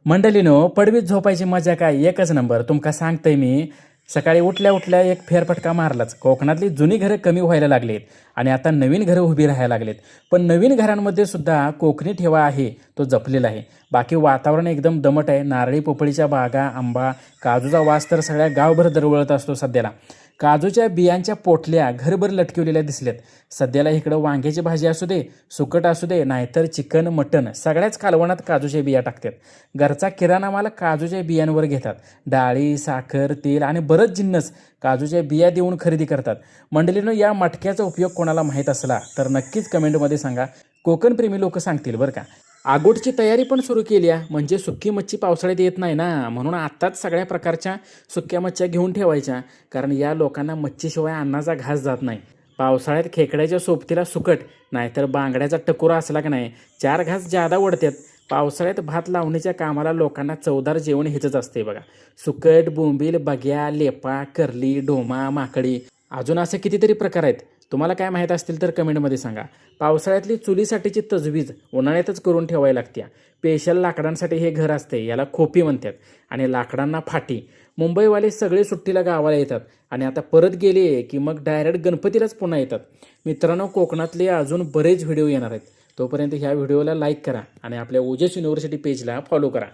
मंडळीनो, पडवीत झोपायची मजा काय एकच नंबर. तुमका सांगतोय मी. सकाळी उठल्या उठल्या एक फेरफटका मारलाच. कोकणातली जुनी घरं कमी व्हायला लागलीत आणि आता नवीन घरं उभी राहायला लागलीत. पण नवीन घरांमध्ये सुद्धा कोकणी ठेवा आहे तो जपलेला आहे. बाकी वातावरण एकदम दमट आहे. नारळी पोपळीच्या बागा, आंबा, काजूचा वास तर सगळ्या गावभर दरवळत असतो सध्याला. काजूच्या बियांच्या पोटल्या घरभर लटकवलेल्या दिसल्यात. सध्याला इकडं वांग्याची भाजी असू दे, सुकट असू दे, नाहीतर चिकन मटण, सगळ्याच कालवणात काजूच्या बिया टाकतात. घरचा किराणा माल काजूच्या बियांवर घेतात. डाळी, साखर, तेल आणि बरंच जिन्नस काजूच्या बिया देऊन खरेदी करतात. मंडळीनं, या मटक्याचा उपयोग कोणाला माहीत असला तर नक्कीच कमेंटमध्ये सांगा. कोकण प्रेमी लोक सांगतील बरं का. आगोटची तयारी पण सुरू केली आहे. म्हणजे सुक्की मच्छी पावसाळ्यात येत नाही ना, म्हणून आत्ताच सगळ्या प्रकारच्या सुक्या मच्छ्या घेऊन ठेवायच्या. कारण या लोकांना मच्छीशिवाय अन्नाचा घास जात नाही. पावसाळ्यात खेकड्याच्या सोबतीला सुकट नाहीतर बांगड्याचा टकोरा असला की नाही, 4 घास जादा ओढतात. पावसाळ्यात भात लावणीच्या कामाला लोकांना चवदार जेवण हेचंच असते बघा. सुकट, बोंबील, बग्या, लेपा, करली, डोमा, माकडी, अजून असे कितीतरी प्रकार आहेत. तुम्हाला काय माहीत असतील तर कमेंटमध्ये सांगा. पावसाळ्यातली चुलीसाठीची तजवीज उन्हाळ्यातच करून ठेवायला लागते. स्पेशल लाकडांसाठी हे घर असते, याला खोपी म्हणतात, आणि लाकडांना फाटी. मुंबईवाले सगळे सुट्टीला गावाला येतात आणि आता परत गेले की मग डायरेक्ट गणपतीलाच पुन्हा येतात. मित्रांनो, कोकणातले अजून बरेच व्हिडिओ येणार आहेत. तोपर्यंत ह्या व्हिडिओला लाईक करा आणि आपल्या ओजस युनिव्हर्सिटी पेजला फॉलो करा.